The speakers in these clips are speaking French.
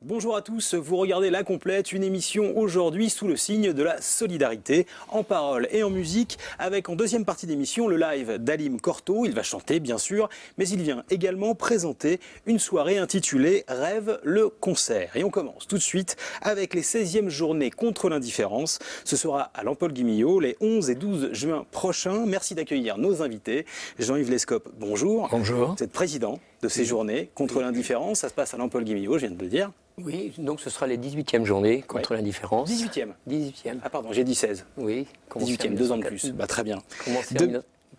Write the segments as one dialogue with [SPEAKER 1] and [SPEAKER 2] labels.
[SPEAKER 1] Bonjour à tous, vous regardez La Complète, une émission aujourd'hui sous le signe de la solidarité, en parole et en musique, avec en deuxième partie d'émission le live d'Halim Corto. Il va chanter bien sûr, mais il vient également présenter une soirée intitulée Rêve le concert. Et on commence tout de suite avec les 16e journées contre l'indifférence. Ce sera à l'Empole-Guimillot les 11 et 12 juin prochains. Merci d'accueillir nos invités. Jean-Yves Lescope, bonjour.
[SPEAKER 2] Bonjour.
[SPEAKER 1] Vous êtes président de ces journées contre l'indifférence. Ça se passe à l'Empole-Guimillot, je viens de le dire.
[SPEAKER 2] Oui, donc ce sera les 18e journées contre l'indifférence.
[SPEAKER 1] 18e
[SPEAKER 2] 18e.
[SPEAKER 1] Ah pardon, j'ai dit 16.
[SPEAKER 2] Oui.
[SPEAKER 1] 18e, 2 ans de plus. Bah, très bien.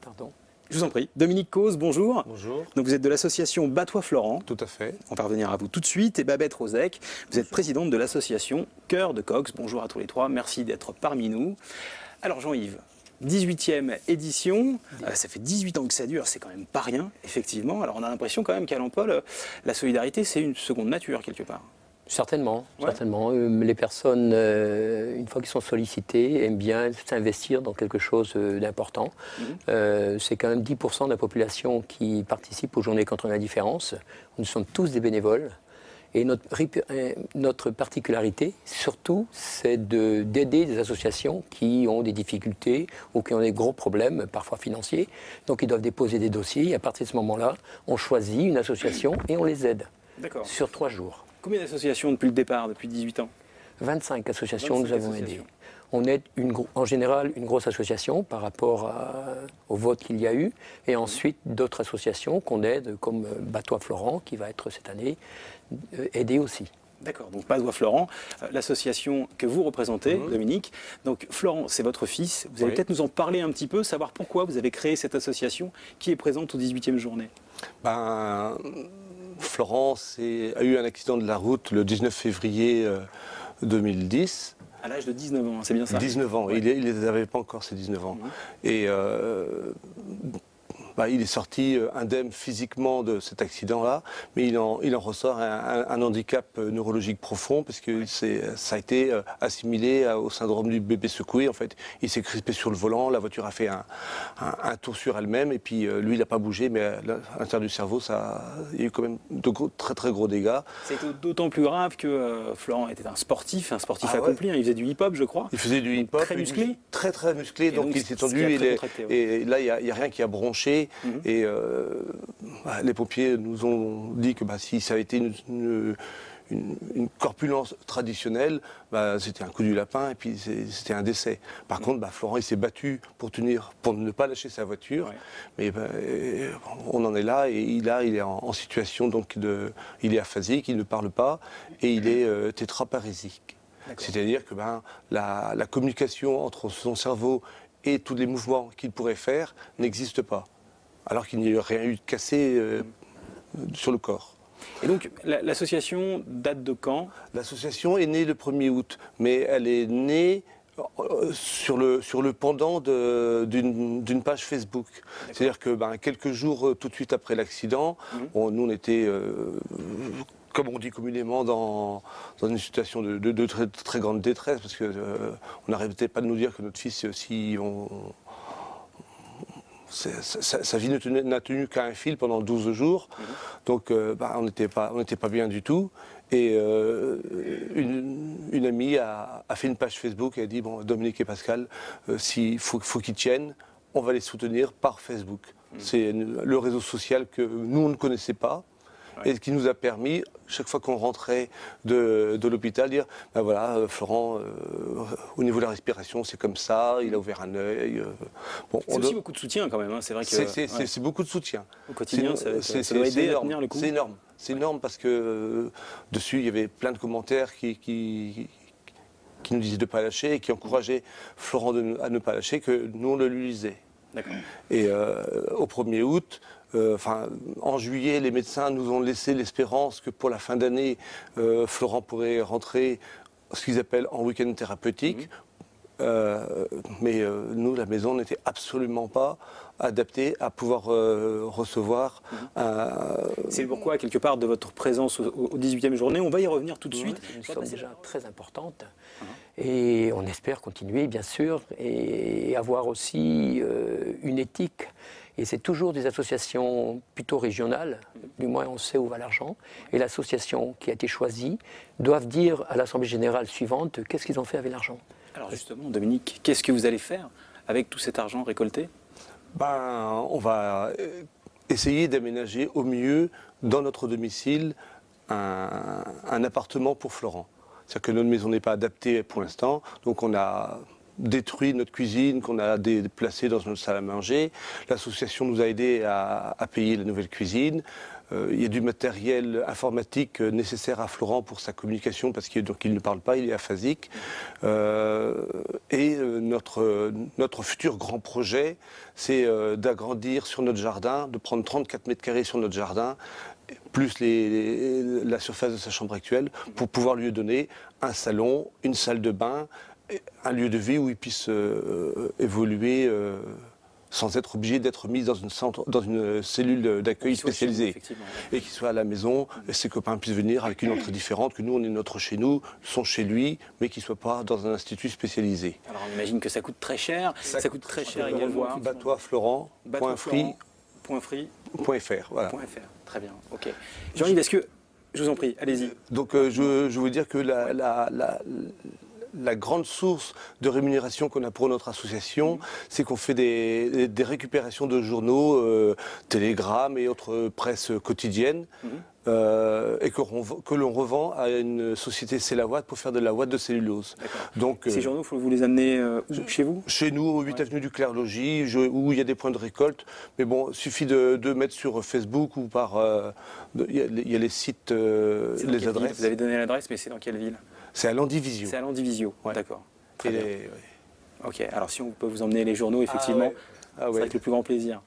[SPEAKER 2] Pardon.
[SPEAKER 1] Je vous en prie. Dominique Cause, bonjour.
[SPEAKER 3] Bonjour.
[SPEAKER 1] Donc vous êtes de l'association Batois Florent.
[SPEAKER 3] Tout à fait.
[SPEAKER 1] On va revenir à vous tout de suite. Et Babette Rozek, vous êtes présidente de l'association Cœur de Cox. Bonjour à tous les trois. Merci d'être parmi nous. Alors Jean-Yves, 18e édition, ça fait 18 ans que ça dure, c'est quand même pas rien, effectivement. Alors on a l'impression quand même qu'à l'Empole, la solidarité, c'est une seconde nature quelque part.
[SPEAKER 2] Certainement,
[SPEAKER 1] Ouais.
[SPEAKER 2] certainement. Les personnes, une fois qu'ils sont sollicités, aiment bien s'investir dans quelque chose d'important. C'est quand même 10% de la population qui participe aux Journées contre l'indifférence. Nous sommes tous des bénévoles. Et notre particularité, surtout, c'est d'aider des associations qui ont des difficultés ou qui ont des gros problèmes, parfois financiers. Donc ils doivent déposer des dossiers. Et à partir de ce moment-là, on choisit une association et on les aide.
[SPEAKER 1] D'accord.
[SPEAKER 2] Sur 3 jours.
[SPEAKER 1] Combien d'associations depuis le départ, depuis 18 ans?
[SPEAKER 2] 25 associations
[SPEAKER 1] 25
[SPEAKER 2] nous avons
[SPEAKER 1] associations.
[SPEAKER 2] aidées. On aide en général une grosse association par rapport au vote qu'il y a eu, et ensuite d'autres associations qu'on aide, comme Batois Florent, qui va être cette année aidé aussi.
[SPEAKER 1] D'accord, donc Batois Florent, l'association que vous représentez, Dominique. Donc Florent, c'est votre fils. Vous allez peut-être nous en parler un petit peu, savoir pourquoi vous avez créé cette association qui est présente aux 18e journées.
[SPEAKER 3] Florent a eu un accident de la route le 19 février 2010.
[SPEAKER 1] À l'âge de 19 ans, c'est bien ça?
[SPEAKER 3] 19 ans,
[SPEAKER 1] Ouais.
[SPEAKER 3] il n'avait pas encore ses 19 ans. Et il est sorti indemne physiquement de cet accident-là, mais il en ressort un handicap neurologique profond, parce que ça a été assimilé au syndrome du bébé secoué. En fait, il s'est crispé sur le volant, la voiture a fait un tour sur elle-même, et puis lui, il n'a pas bougé, mais à l'intérieur du cerveau, il y a eu quand même de très très gros dégâts.
[SPEAKER 1] C'est d'autant plus grave que Florent était un sportif accompli. Hein. Il faisait du hip-hop, je crois.
[SPEAKER 3] Il faisait du hip-hop.
[SPEAKER 1] Très musclé.
[SPEAKER 3] Très très musclé, donc il s'est tendu, et là, il n'y a rien qui a bronché. Et les pompiers nous ont dit que si ça a été une corpulence traditionnelle, c'était un coup du lapin et puis c'était un décès. Par contre, Florent, il s'est battu pour ne pas lâcher sa voiture. Mais on en est là, et il est en situation il est aphasique, il ne parle pas, et il est tétraparésique. C'est-à-dire que la communication entre son cerveau et tous les mouvements qu'il pourrait faire n'existe pas, alors qu'il n'y a rien eu de cassé sur le corps.
[SPEAKER 1] Et donc, l'association date de quand?
[SPEAKER 3] L'association est née le 1er août, mais elle est née sur le pendant d'une page Facebook. C'est-à-dire que quelques jours tout de suite après l'accident, nous on était, comme on dit communément, dans une situation de très, très grande détresse, parce qu'on n'arrêtait pas de nous dire que notre fils, sa vie n'a tenu qu'à un fil pendant 12 jours, donc on n'était pas bien du tout. Et une amie a fait une page Facebook et a dit Dominique et Pascal, s'il faut qu'ils tiennent, on va les soutenir par Facebook. C'est le réseau social que nous on ne connaissait pas. Et qui nous a permis, chaque fois qu'on rentrait de l'hôpital, dire Florent, au niveau de la respiration, c'est comme ça, il a ouvert un œil.
[SPEAKER 1] C'est aussi beaucoup de soutien quand même, hein. C'est vrai que
[SPEAKER 3] c'est beaucoup de soutien.
[SPEAKER 1] Au quotidien, ça doit aider à tenir le coup.
[SPEAKER 3] C'est énorme. C'est énorme parce que dessus, il y avait plein de commentaires qui nous disaient de ne pas lâcher et qui encourageaient Florent à ne pas lâcher, que nous, on le lui lisait. Et au 1er août, en juillet, les médecins nous ont laissé l'espérance que pour la fin d'année, Florent pourrait rentrer ce qu'ils appellent en week-end thérapeutique. Mais nous, la maison n'était absolument pas adaptée à pouvoir recevoir.
[SPEAKER 1] C'est pourquoi, quelque part, de votre présence aux 18e journées, on va y revenir tout de suite.
[SPEAKER 2] Une somme déjà très importante. Et on espère continuer, bien sûr, et avoir aussi une éthique Et c'est toujours des associations plutôt régionales, du moins on sait où va l'argent. Et l'association qui a été choisie doivent dire à l'Assemblée générale suivante qu'est-ce qu'ils ont fait avec l'argent.
[SPEAKER 1] Alors justement, Dominique, qu'est-ce que vous allez faire avec tout cet argent récolté?
[SPEAKER 3] On va essayer d'aménager au mieux dans notre domicile un appartement pour Florent. C'est-à-dire que notre maison n'est pas adaptée pour l'instant, donc on a détruit notre cuisine, qu'on a déplacée dans notre salle à manger. L'association nous a aidés à payer la nouvelle cuisine. Il y a du matériel informatique nécessaire à Florent pour sa communication parce qu'il ne parle pas, il est aphasique. Notre futur grand projet, c'est d'agrandir sur notre jardin, de prendre 34 mètres carrés sur notre jardin, plus la surface de sa chambre actuelle, pour pouvoir lui donner un salon, une salle de bain, un lieu de vie où il puisse évoluer sans être obligé d'être mis dans une cellule d'accueil spécialisée. Et qu'il soit à la maison, et ses copains puissent venir avec une entrée différente, que nous on est notre chez nous, son chez lui, mais qu'il ne soit pas dans un institut spécialisé.
[SPEAKER 1] Alors on imagine que ça coûte très cher, ça coûte très cher également.
[SPEAKER 3] Batoiflorent.free.fr. Voilà.
[SPEAKER 1] Très bien, ok. Jean-Yves, est-ce que... Je vous en prie, allez-y.
[SPEAKER 3] Donc je veux dire que la grande source de rémunération qu'on a pour notre association, c'est qu'on fait des récupérations de journaux, télégrammes et autres presses quotidiennes, et que l'on revend à une société Célawatt pour faire de la ouate de cellulose.
[SPEAKER 1] Donc, ces journaux, vous les amener chez vous?
[SPEAKER 3] Chez nous, au 8 avenue du Clair-Logis, où il y a des points de récolte. Mais bon, il suffit de mettre sur Facebook ou par... Il y a les sites, les adresses.
[SPEAKER 1] Vous avez donné l'adresse, mais c'est dans quelle ville?
[SPEAKER 3] C'est à Landivisio.
[SPEAKER 1] C'est à Landivisio, d'accord.
[SPEAKER 3] Ouais.
[SPEAKER 1] Ok, alors si on peut vous emmener les journaux, effectivement, c'est avec le plus grand plaisir.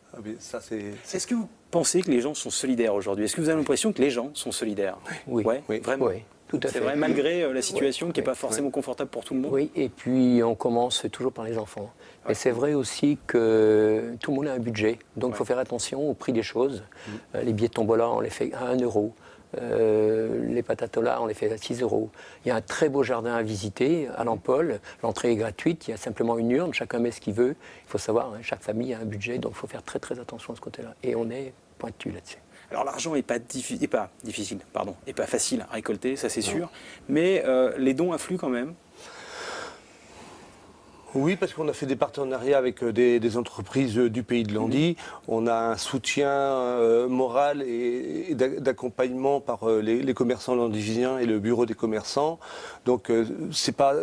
[SPEAKER 1] Est-ce que vous pensez que les gens sont solidaires aujourd'hui? Est-ce que vous avez l'impression que les gens sont solidaires?
[SPEAKER 2] Oui,
[SPEAKER 1] vraiment.
[SPEAKER 2] Oui, tout à fait.
[SPEAKER 1] C'est vrai, malgré la situation qui n'est pas forcément confortable pour tout le monde?
[SPEAKER 2] Oui, et puis on commence toujours par les enfants. Et c'est vrai aussi que tout le monde a un budget, donc il faut faire attention au prix des choses. Les billets de tombola, on les fait à 1 euro. Les patatolas, on les fait à 6 euros. Il y a un très beau jardin à visiter à Lampol. L'entrée est gratuite, il y a simplement une urne, chacun met ce qu'il veut. Il faut savoir, chaque famille a un budget, donc il faut faire très très attention à ce côté-là. Et on est pointu là-dessus.
[SPEAKER 1] Alors l'argent n'est pas facile à récolter, ça c'est sûr, mais les dons affluent quand même.
[SPEAKER 3] Oui, parce qu'on a fait des partenariats avec des entreprises du pays de Landy. On a un soutien moral et d'accompagnement par les commerçants landivisiens et le bureau des commerçants. Donc c'est pas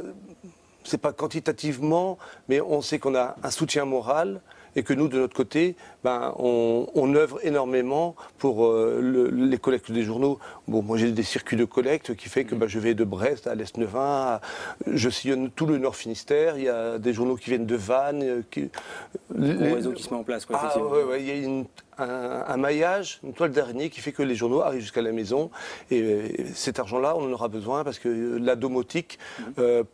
[SPEAKER 3] quantitativement, mais on sait qu'on a un soutien moral et que nous, de notre côté, on œuvre énormément pour les collectes des journaux. Bon, moi j'ai des circuits de collecte qui fait que je vais de Brest à l'Est-Neuvin, je sillonne tout le Nord Finistère, il y a des journaux qui viennent de Vannes.
[SPEAKER 1] Le réseau qui se met en place, quoi, effectivement.
[SPEAKER 3] Il y a un maillage, une toile d'araignée qui fait que les journaux arrivent jusqu'à la maison. Et cet argent-là, on en aura besoin parce que la domotique,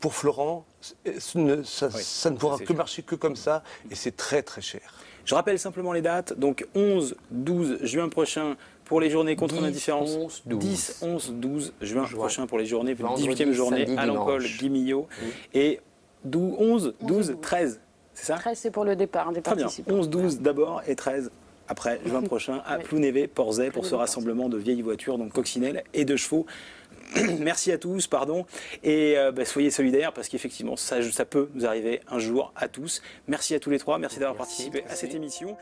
[SPEAKER 3] pour Florent, ça ne pourra que marcher que comme ça. Et c'est très très cher.
[SPEAKER 1] Je rappelle simplement les dates. Donc 11-12 juin prochain pour les journées contre l'indifférence. 10-11-12 juin prochain pour les journées, pour la 18e journée à Lampol, Guy Millot. Et 11, 12, 13. C'est ça?
[SPEAKER 4] 13, c'est pour le départ des participants.
[SPEAKER 1] 11, 12 d'abord et 13 après, juin prochain, à Plounévé, Porzay, pour ce rassemblement de vieilles voitures, donc coccinelles et de chevaux. Merci à tous, et soyez solidaires parce qu'effectivement, ça peut nous arriver un jour à tous. Merci à tous les trois, merci d'avoir participé à cette émission.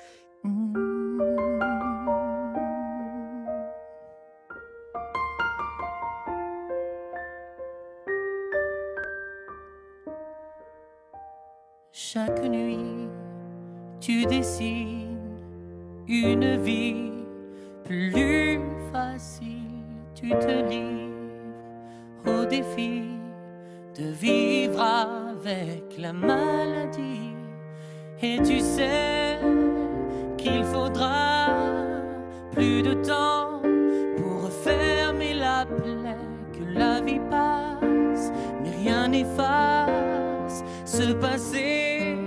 [SPEAKER 5] Chaque nuit, tu dessines une vie plus facile. Tu te livres au défi de vivre avec la maladie. Et tu sais qu'il faudra plus de temps pour refermer la plaie, que la vie passe, mais rien n'efface ce passé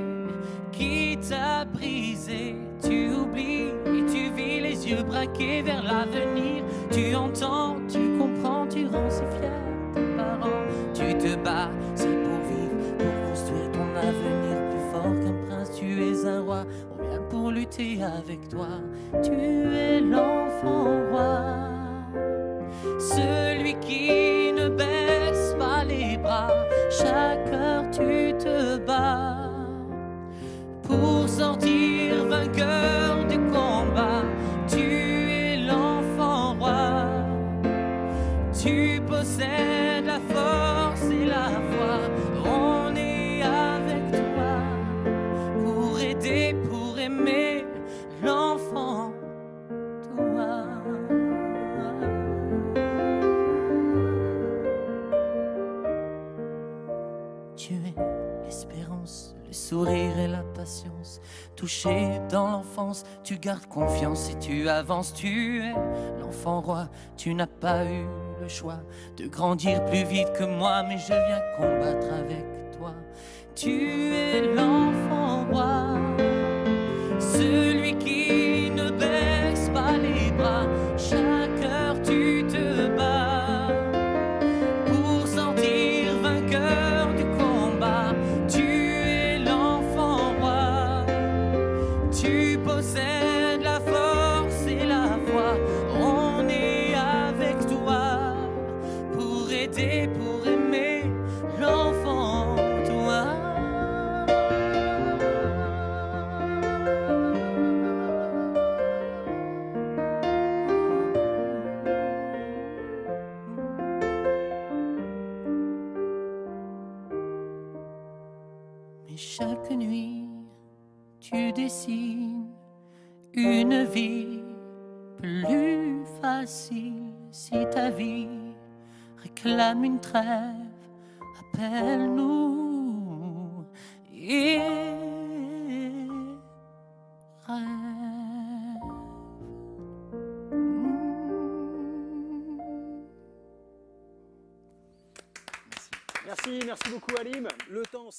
[SPEAKER 5] qui t'a brisé. Tu oublies et tu vis les yeux braqués vers l'avenir. Tu entends, tu comprends, tu rends si fier tes parents. Tu te bats, c'est pour vivre, pour construire ton avenir plus fort qu'un prince. Tu es un roi, on vient pour lutter. t'es avec toi, tu es l'enfant roi. Celui qui ne baisse pas les bras, chaque heure tu te bats pour sortir vainqueur du combat. Tu es l'enfant roi, tu possèdes la force et la foi. On est avec toi pour aider, pour aimer l'enfant toi. Tu es l'espérance, le sourire et la patience. Touché dans l'enfance, tu gardes confiance et tu avances. Tu es l'enfant roi, tu n'as pas eu le choix de grandir plus vite que moi, mais je viens combattre avec toi. Tu es l'enfant roi, celui qui ne baisse pas les bras. Chaque heure tu te bats pour sortir vainqueur du combat. Tu es l'enfant roi, tu possèdes la force et la foi. On est avec toi pour aider, pour aimer l'enfant toi. Mais chaque nuit, tu dessines une vie plus facile. Si ta vie réclame une trêve, appelle-nous et rêve.
[SPEAKER 1] Merci beaucoup Halim. Le temps